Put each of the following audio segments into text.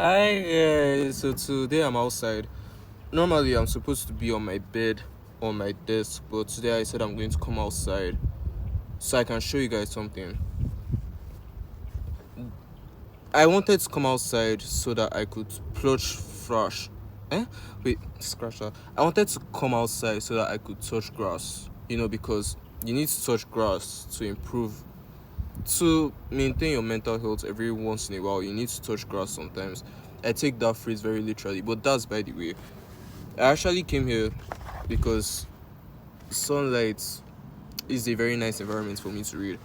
Hi guys, so today I'm outside. Normally I'm supposed to be on my bed on my desk, but today I said I'm going to come outside so I can show you guys something. I wanted to come outside so that I could plush fresh. Wait, scratch that. I wanted to come outside so that I could touch grass. Because you need to touch grass to maintain your mental health every once in a while. You need to touch grass sometimes. I take that phrase very literally, but that's by the way. I actually came here because sunlight is a very nice environment for me to read.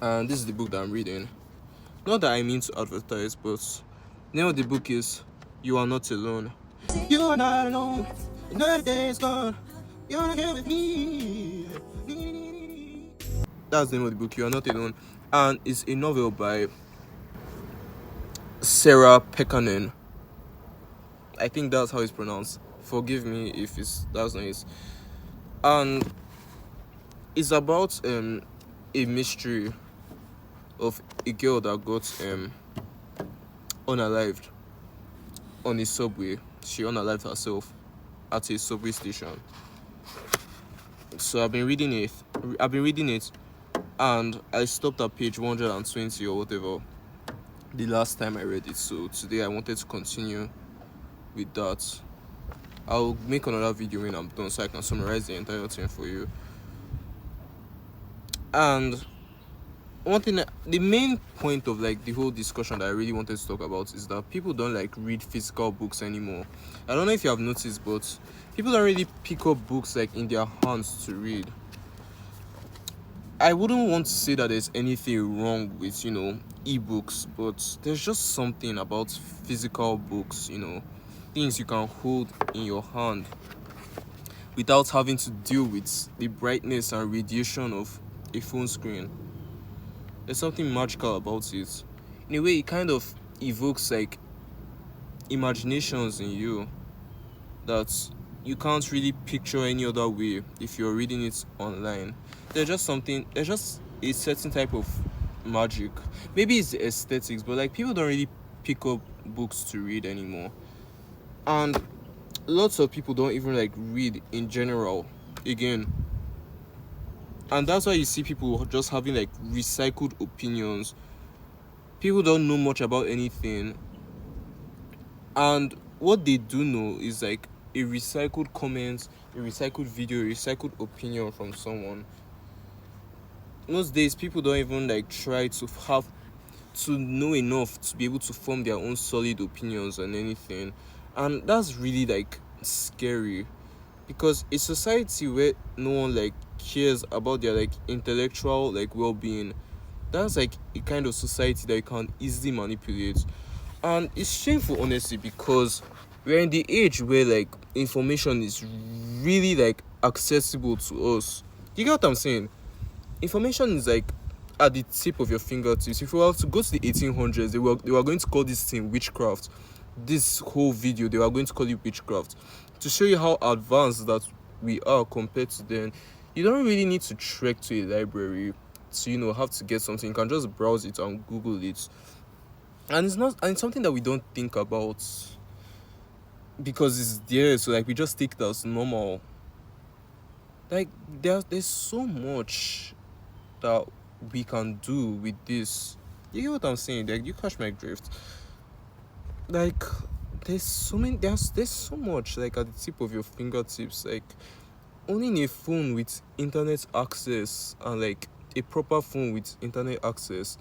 And this is the book that I'm reading. Not that I mean to advertise, but the name of the book is You Are Not Alone. You are not alone. Another day is gone. You're not here with me. That's the name of the book, You Are Not Alone. And it's a novel by Sarah Pekkanen. I think that's how it's pronounced. Forgive me if that's not it. And it's about a mystery of a girl that got unalived on a subway. She unalived herself at a subway station. So I've been reading it, and I stopped at page 120 or whatever the last time I read it. So today I wanted to continue with that. I'll make another video when I'm done so I can summarize the entire thing for you. And one thing, the main point of like the whole discussion that I really wanted to talk about is that people don't like read physical books anymore. I don't know if you have noticed, but people don't really pick up books like in their hands to read. I wouldn't want to say that there's anything wrong with ebooks, but there's just something about physical books, things you can hold in your hand without having to deal with the brightness and radiation of a phone screen. There's something magical about it. In a way, it kind of evokes like imaginations in you that you can't really picture any other way if you're reading it online. There's just a certain type of magic. Maybe it's the aesthetics, but like people don't really pick up books to read anymore. And lots of people don't even like read in general again. And that's why you see people just having like recycled opinions. People don't know much about anything, and what they do know is like a recycled comment, a recycled video, a recycled opinion from someone. Most days people don't even like try to have to know enough to be able to form their own solid opinions on anything. And that's really like scary, because a society where no one like cares about their like intellectual like well-being, that's like a kind of society that you can easily manipulate. And it's shameful, honestly, because we're in the age where like information is really like accessible to us. You get what I'm saying? Information is like at the tip of your fingertips. If you were to go to the 1800s, they were going to call this thing witchcraft. This whole video, they were going to call it witchcraft, to show you how advanced that we are compared to then. You don't really need to trek to a library to have to get something. You can just browse it and Google it. And it's something that we don't think about because it's there, so like we just take it as normal. Like there's so much that we can do with this. You get what I'm saying? Like, you catch my drift. Like, there's so much like at the tip of your fingertips. Like, owning a phone with internet access, and like a proper phone with internet access,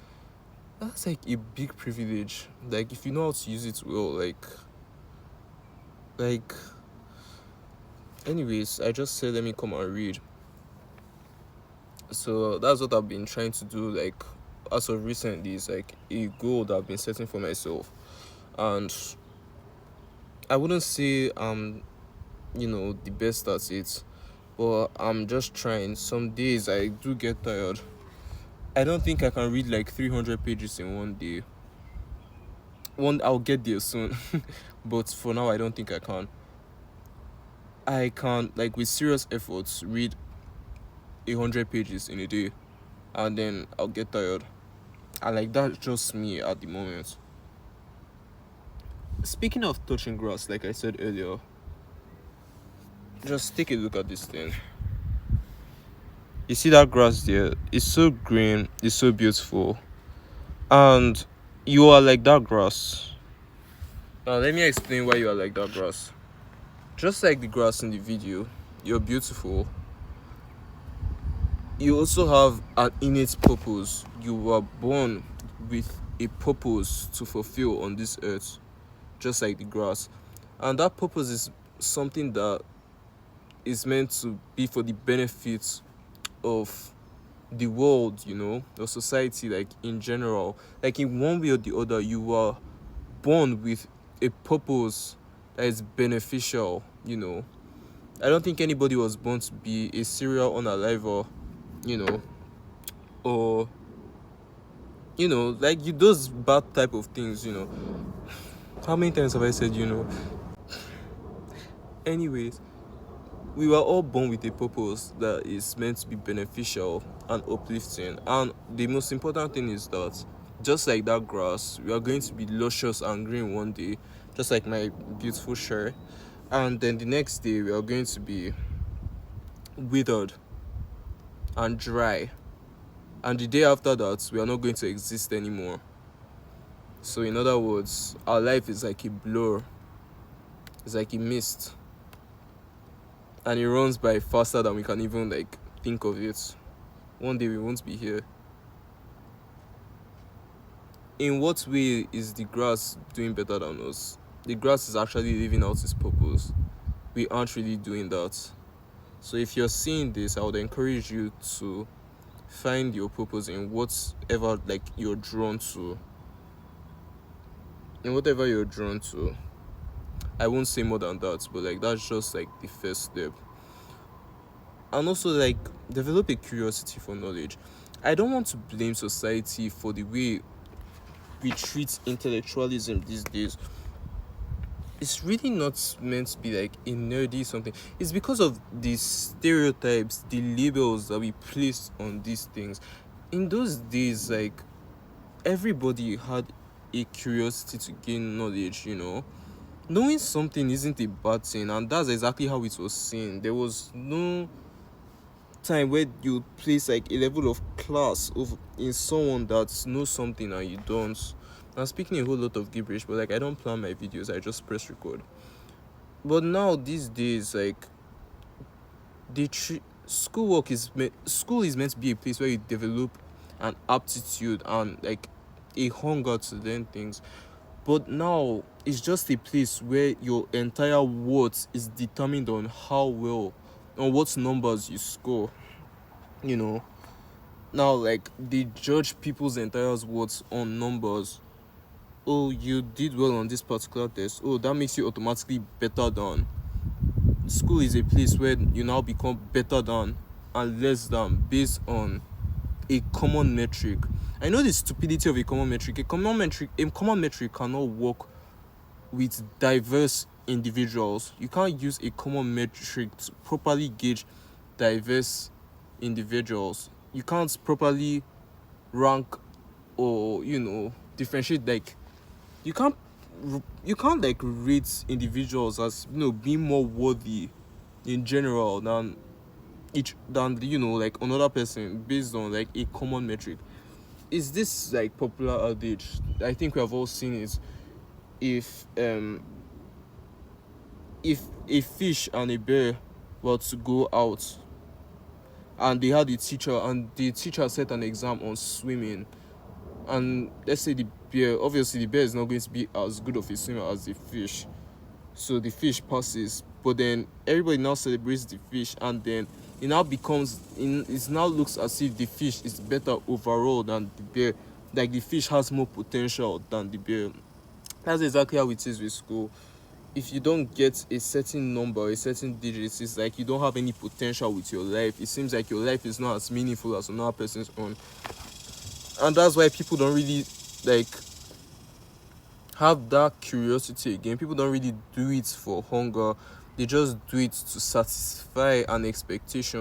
that's like a big privilege. Like, if you know how to use it well. Like anyways, I just said let me come and read. So that's what I've been trying to do, like as of recently. It's like a goal that I've been setting for myself. And I wouldn't say the best at it, but I'm just trying. Some days I do get tired. I don't think I can read like 300 pages in one day. I'll get there soon. But for now I don't think I can. I can, like, with serious efforts, read 100 pages in a day, and then I'll get tired. And like, that's just me at the moment. Speaking of touching grass, like I said earlier, just take a look at this thing. You see that grass there? It's so green, it's so beautiful. And you are like that grass. Now, let me explain why you are like that grass. Just like the grass in the video, you're beautiful. You also have an innate purpose. You were born with a purpose to fulfill on this earth, just like the grass. And that purpose is something that is meant to be for the benefit of the world, the society, like in general. Like in one way or the other, you were born with a purpose that is beneficial. I don't think anybody was born to be a serial unaliver, or like those bad type of things. How many times have I said? Anyways, we were all born with a purpose that is meant to be beneficial and uplifting. And the most important thing is that, just like that grass, we are going to be luscious and green one day, just like my beautiful shirt. And then the next day, we are going to be withered and dry. And the day after that, we are not going to exist anymore. So in other words, our life is like a blur. It's like a mist. And it runs by faster than we can even think of it. One day we won't be here. In what way is the grass doing better than us? The grass is actually living out its purpose. We aren't really doing that. So if you're seeing this, I would encourage you to find your purpose in whatever you're drawn to. In whatever you're drawn to. I won't say more than that, but that's just the first step. And also develop a curiosity for knowledge. I don't want to blame society for the way we treat intellectualism these days. It's really not meant to be a nerdy something. It's because of the stereotypes, the labels that we place on these things. In those days, everybody had a curiosity to gain knowledge, Knowing something isn't a bad thing, and that's exactly how it was seen. There was no time where you place a level of class in someone that knows something and you don't. I'm speaking a whole lot of gibberish, but I don't plan my videos, I just press record. But now these days, school is meant to be a place where you develop an aptitude and a hunger to learn things. But now it's just a place where your entire worth is determined on how well, on what numbers you score. Now they judge people's entire worth on numbers. Oh, you did well on this particular test. Oh, that makes you automatically better than. School is a place where you now become better than and less than based on a common metric. I know the stupidity of a common metric. A common metric cannot work with diverse individuals. You can't use a common metric to properly gauge diverse individuals. You can't properly rank or differentiate. You can't rate individuals as being more worthy in general than another person based on a common metric. Is this popular adage? I think we have all seen it. If a fish and a bear were to go out and they had a teacher and the teacher set an exam on swimming, and let's say the bear is not going to be as good of a swimmer as the fish, so the fish passes, but then everybody now celebrates the fish, and then it now looks as if the fish is better overall than the bear. The fish has more potential than the bear. That's exactly how it is with school. If you don't get a certain number, a certain digits, it's you don't have any potential with your life. It seems like your life is not as meaningful as another person's own. And that's why people don't really have that curiosity again. People don't really do it for hunger. They just do it to satisfy an expectation.